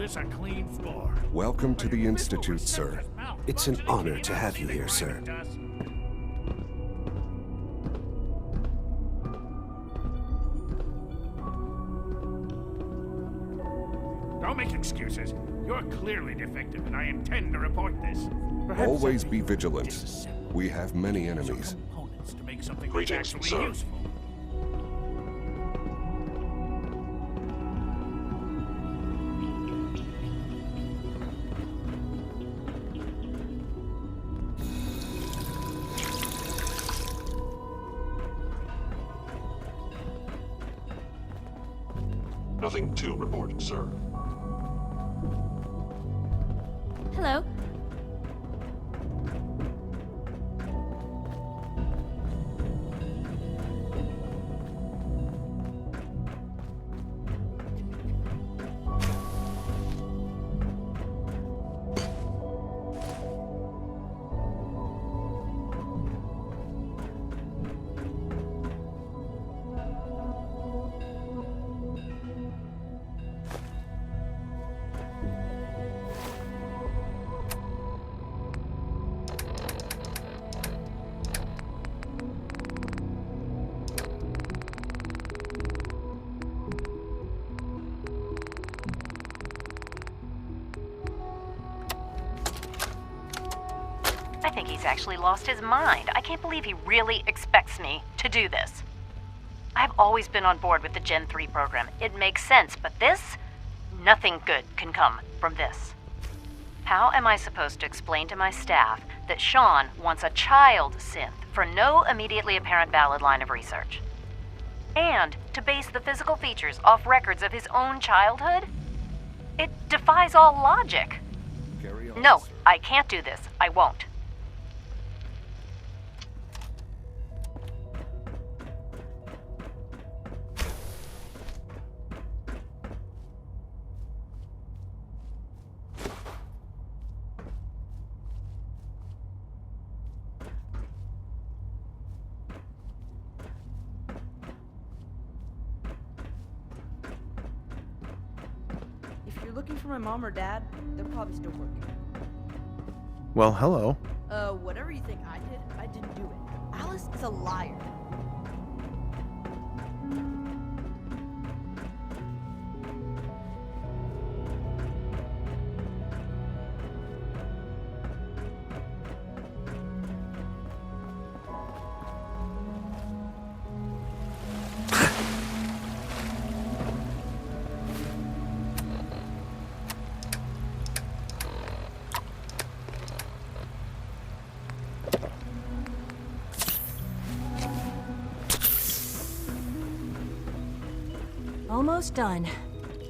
this a clean floor. Welcome to the Institute, sir. It's an honor to have you here, sir. Don't make excuses. You're clearly defective, and I intend to report this. Always be vigilant. We have many enemies. Components to make something that's Greetings, actually sir. useful. Nothing to report, sir. Hello. I think he's actually lost his mind. I can't believe he really expects me to do this. I've always been on board with the Gen 3 program. It makes sense, but this? Nothing good can come from this. How am I supposed to explain to my staff that Sean wants a child synth for no immediately apparent valid line of research? And to base the physical features off records of his own childhood? It defies all logic. Carry on, No, sir. I can't do this. I won't. If you're looking for my mom or dad, they're probably still working. Well, hello. Whatever you think I didn't do it. Alice is a liar. Almost done.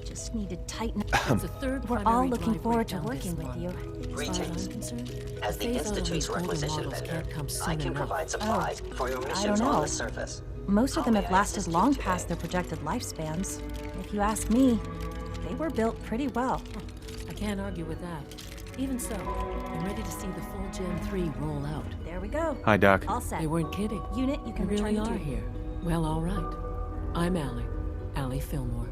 Just need to tighten. It's the third We're all primary looking drive forward to breakdown working this with you. month. Greetings. As far as I'm concerned, As the phase out on Institute's these older requisition models vendor, can't come soon I can enough. provide supplies for your I missions don't on know. the surface. Most of How them may have I lasted assist you long today? past their projected lifespans. If you ask me, they were built pretty well. I can't argue with that. Even so, I'm ready to see the full Gen 3 roll out. There we go. Hi, Doc. All set. They weren't kidding. Unit, you You can really return to are duty. here. Well, all right. I'm Allie Fillmore.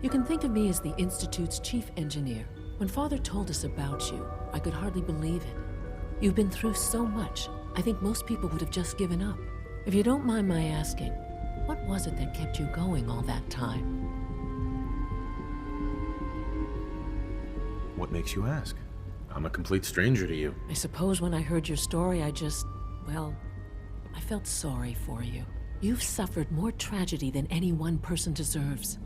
You can think of me as the Institute's chief engineer. When Father told us about you, I could hardly believe it. You've been through so much, I think most people would have just given up. If you don't mind my asking, what was it that kept you going all that time? What makes you ask? I'm a complete stranger to you. I suppose when I heard your story, I felt sorry for you. You've suffered more tragedy than any one person deserves.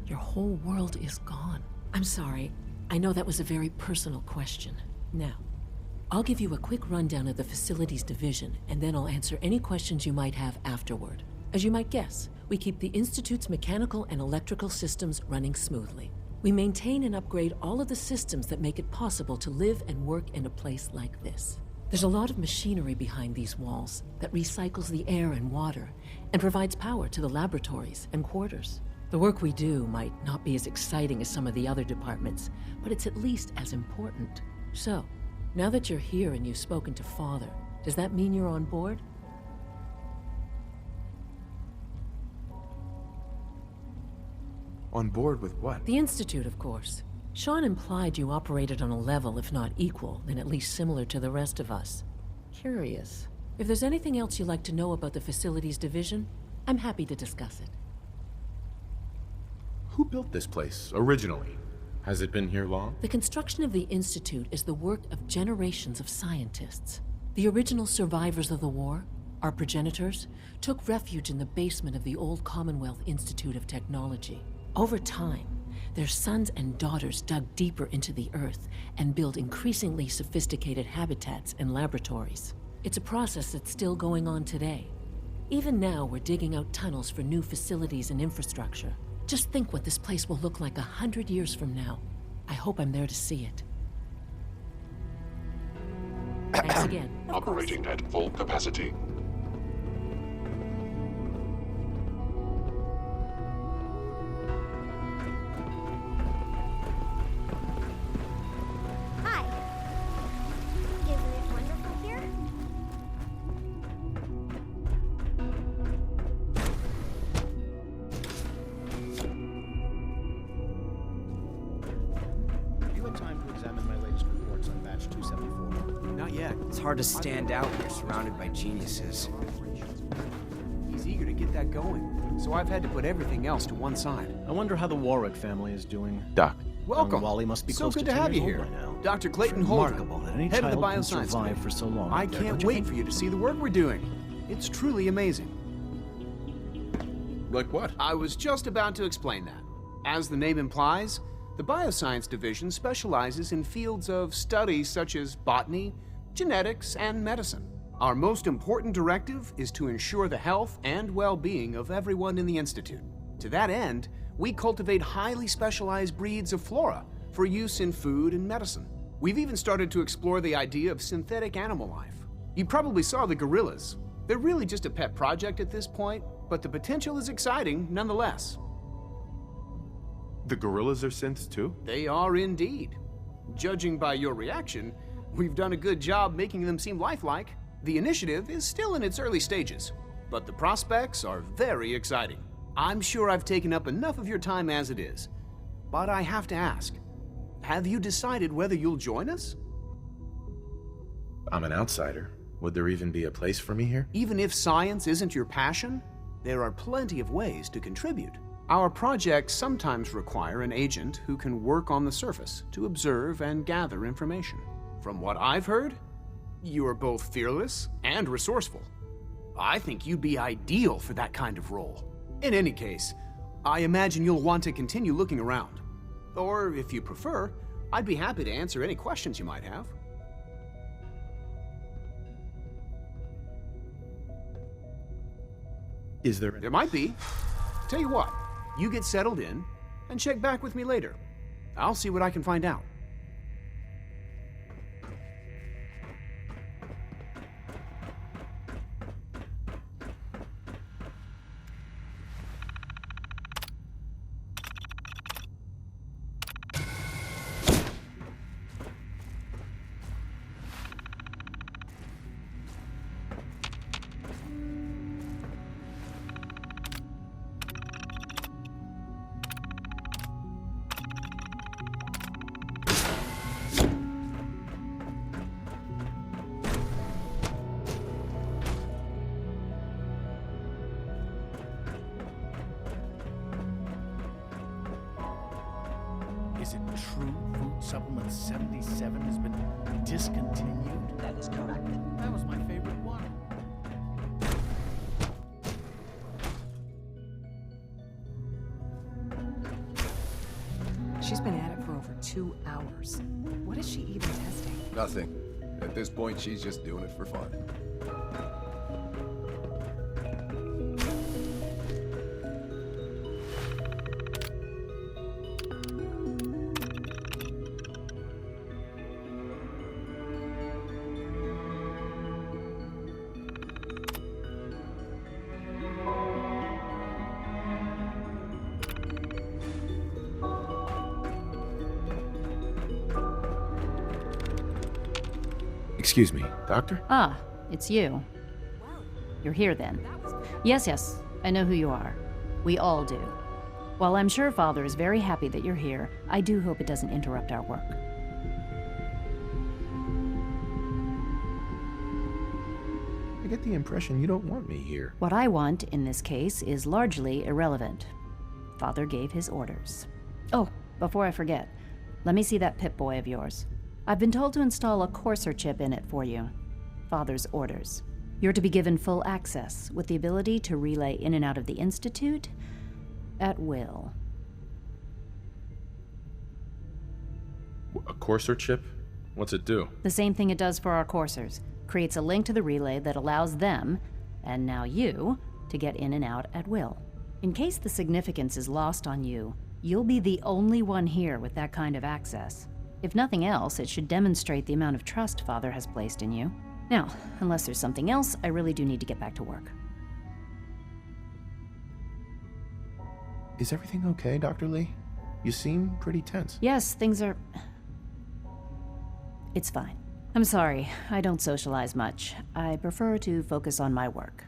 Your whole world is gone. I'm sorry. I know that was a very personal question. Now, I'll give you a quick rundown of the facilities division, and then I'll answer any questions you might have afterward. As you might guess, we keep the Institute's mechanical and electrical systems running smoothly. We maintain and upgrade all of the systems that make it possible to live and work in a place like this. There's a lot of machinery behind these walls that recycles the air and water and provides power to the laboratories and quarters. The work we do might not be as exciting as some of the other departments, but it's at least as important. So, now that you're here and you've spoken to Father, does that mean you're on board? On board with what? The Institute, of course. Sean implied you operated on a level, if not equal, then at least similar to the rest of us. Curious. If there's anything else you'd like to know about the Facilities Division, I'm happy to discuss it. Who built this place, originally? Has it been here long? The construction of the Institute is the work of generations of scientists. The original survivors of the war, our progenitors, took refuge in the basement of the old Commonwealth Institute of Technology. Over time, their sons and daughters dug deeper into the earth and built increasingly sophisticated habitats and laboratories. It's a process that's still going on today. Even now, we're digging out tunnels for new facilities and infrastructure. Just think what this place will look like 100 years from now. I hope I'm there to see it. Thanks again. Operating at full capacity. Hi. Isn't it wonderful here? You had time to examine my latest reports on batch 274. Not yet. It's hard to stand out when you're surrounded by geniuses. He's eager to get that going, so I've had to put everything else to one side. I wonder how the Warwick family is doing. Doc. Welcome. Welcome. Wally must be So close good to to have 10 you years here. old by now. Dr. Clayton It's Holden, remarkable that any head of the child can Bioscience survive Division. for so long. I up there, can't don't you wait think? for you to see the work we're doing. It's truly amazing. Like what? I was just about to explain that. As the name implies, the Bioscience Division specializes in fields of study such as botany, genetics, and medicine. Our most important directive is to ensure the health and well-being of everyone in the Institute. To that end, we cultivate highly specialized breeds of flora for use in food and medicine. We've even started to explore the idea of synthetic animal life. You probably saw the gorillas. They're really just a pet project at this point, but the potential is exciting nonetheless. The gorillas are synths too? They are indeed. Judging by your reaction, we've done a good job making them seem lifelike. The initiative is still in its early stages, but the prospects are very exciting. I'm sure I've taken up enough of your time as it is, but I have to ask, have you decided whether you'll join us? I'm an outsider. Would there even be a place for me here? Even if science isn't your passion, there are plenty of ways to contribute. Our projects sometimes require an agent who can work on the surface to observe and gather information. From what I've heard, you are both fearless and resourceful. I think you'd be ideal for that kind of role. In any case, I imagine you'll want to continue looking around. Or, if you prefer, I'd be happy to answer any questions you might have. Is there... There might be. Tell you what, you get settled in and check back with me later. I'll see what I can find out. Is it true Food Supplement 77 has been discontinued? That is correct. That was my favorite one. She's been at it for over 2 hours. What is she even testing? Nothing. At this point, she's just doing it for fun. Excuse me, doctor? Ah, it's you. You're here then. Yes, I know who you are. We all do. While I'm sure Father is very happy that you're here, I do hope it doesn't interrupt our work. I get the impression you don't want me here. What I want, in this case, is largely irrelevant. Father gave his orders. Oh, before I forget, let me see that Pip-Boy of yours. I've been told to install a Courser chip in it for you. Father's orders. You're to be given full access, with the ability to relay in and out of the Institute at will. A Courser chip? What's it do? The same thing it does for our coursers. Creates a link to the relay that allows them, and now you, to get in and out at will. In case the significance is lost on you, you'll be the only one here with that kind of access. If nothing else, it should demonstrate the amount of trust Father has placed in you. Now, unless there's something else, I really do need to get back to work. Is everything okay, Dr. Lee? You seem pretty tense. Yes, things are... It's fine. I'm sorry, I don't socialize much. I prefer to focus on my work.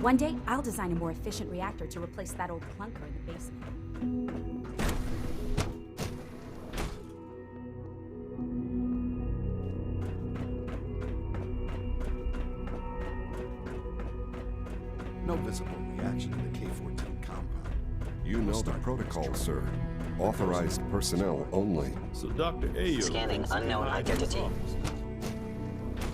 One day, I'll design a more efficient reactor to replace that old clunker in the basement. No visible reaction to the K-14 compound. You know the protocol, sir. Authorized personnel only. So Dr. Ayo... Scanning unknown identity.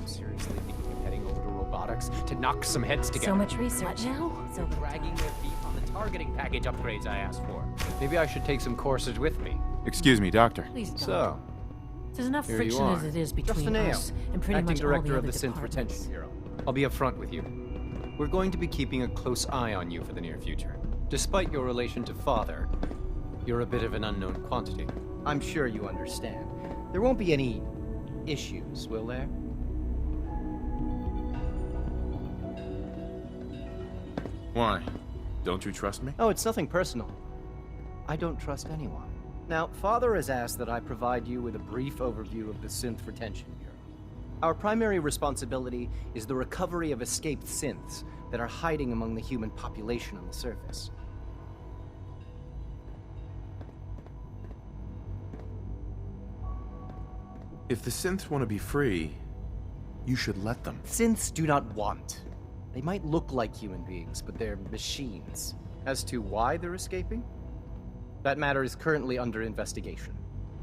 Seriously thinking of heading over to robotics to knock some heads together. So much research now. So dragging their feet on the targeting package upgrades I asked for. Maybe I should take some courses with me. Excuse me, Doctor. Please don't. So, There's enough here friction you are. as it is between Justin Ayo, us and pretty Acting much Director all of the the other Synth departments. Retention Bureau. I'll be upfront with you. We're going to be keeping a close eye on you for the near future. Despite your relation to Father, you're a bit of an unknown quantity. I'm sure you understand. There won't be any issues, will there? Why? Don't you trust me? Oh, it's nothing personal. I don't trust anyone. Now, Father has asked that I provide you with a brief overview of the Synth Retention Bureau. Our primary responsibility is the recovery of escaped synths that are hiding among the human population on the surface. If the synths want to be free, you should let them. Synths do not want. They might look like human beings, but they're machines. As to why they're escaping? That matter is currently under investigation.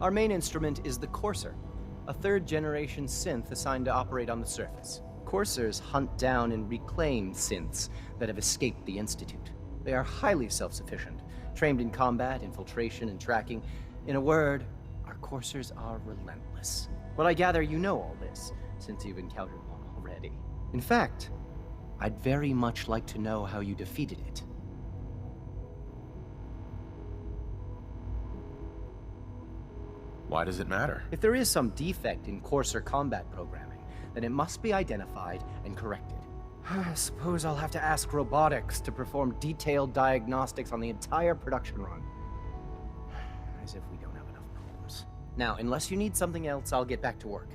Our main instrument is the Courser, a third-generation synth assigned to operate on the surface. Coursers hunt down and reclaim synths that have escaped the Institute. They are highly self-sufficient, trained in combat, infiltration, and tracking. In a word, our Coursers are relentless. But I gather you know all this, since you've encountered one already. In fact, I'd very much like to know how you defeated it. Why does it matter? If there is some defect in Courser combat programming, then it must be identified and corrected. I suppose I'll have to ask robotics to perform detailed diagnostics on the entire production run. As if we don't have enough problems. Now, unless you need something else, I'll get back to work.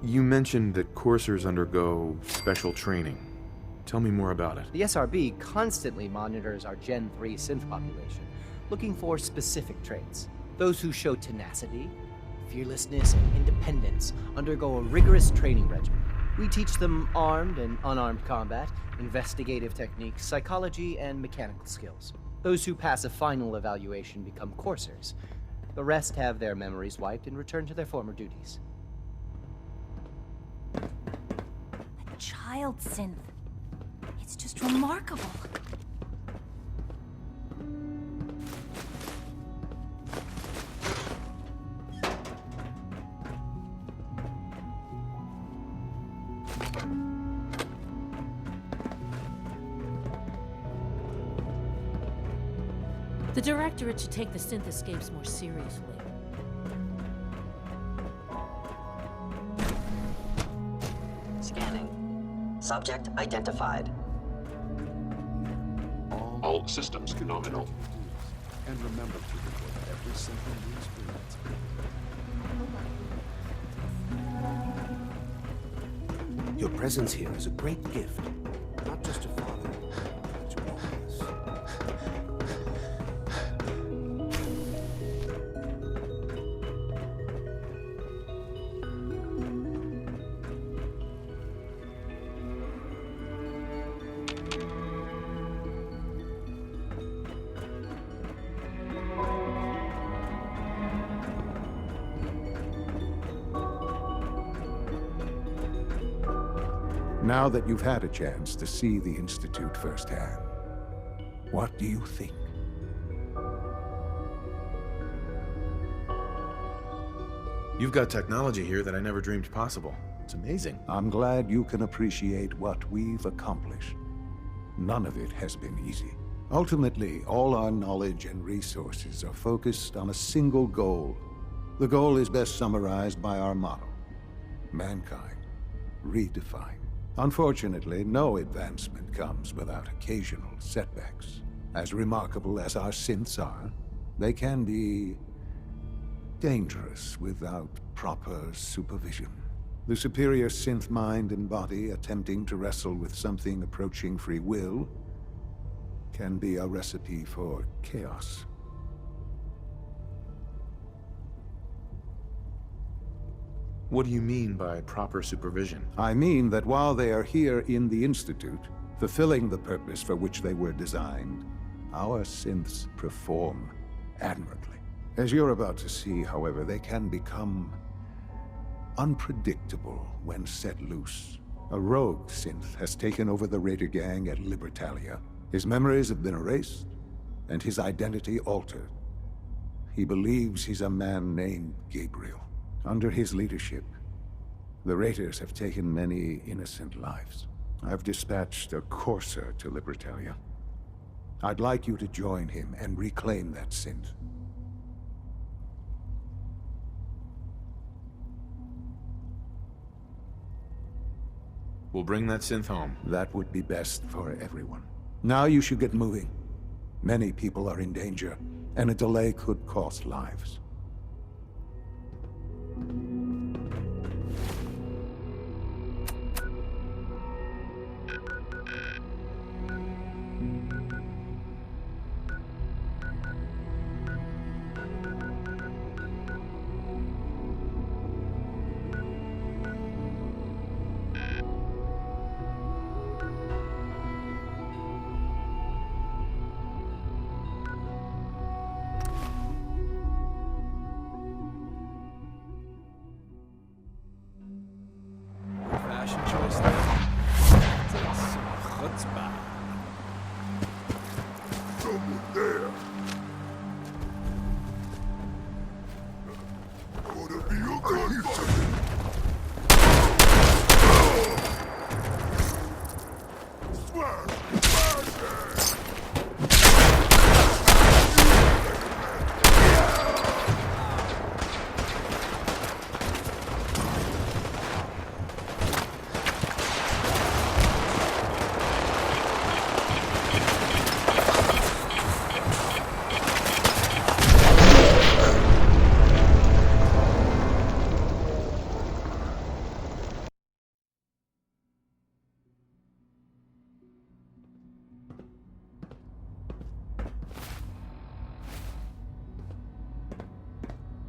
You mentioned that coursers undergo special training. Tell me more about it. The SRB constantly monitors our Gen 3 synth population, looking for specific traits. Those who show tenacity, fearlessness, and independence undergo a rigorous training regimen. We teach them armed and unarmed combat, investigative techniques, psychology, and mechanical skills. Those who pass a final evaluation become coursers. The rest have their memories wiped and return to their former duties. A child synth. It's just remarkable. The Directorate should take the synth escapes more seriously. Scanning. Subject identified. All systems nominal. And remember to report every symptom you experience. Your presence here is a great gift. Not just to Father, but to all of us. Now that you've had a chance to see the Institute firsthand, what do you think? You've got technology here that I never dreamed possible. It's amazing. I'm glad you can appreciate what we've accomplished. None of it has been easy. Ultimately, all our knowledge and resources are focused on a single goal. The goal is best summarized by our motto: mankind redefined. Unfortunately, no advancement comes without occasional setbacks. As remarkable as our synths are, they can be dangerous without proper supervision. The superior synth mind and body attempting to wrestle with something approaching free will can be a recipe for chaos. What do you mean by proper supervision? I mean that while they are here in the Institute, fulfilling the purpose for which they were designed, our synths perform admirably. As you're about to see, however, they can become unpredictable when set loose. A rogue synth has taken over the Raider gang at Libertalia. His memories have been erased, and his identity altered. He believes he's a man named Gabriel. Under his leadership, the Raiders have taken many innocent lives. I've dispatched a courser to Libertalia. I'd like you to join him and reclaim that synth. We'll bring that synth home. That would be best for everyone. Now you should get moving. Many people are in danger, and a delay could cost lives. Fashion choice there. Takes some chutzpah. Someone there. Gonna be a gunfight.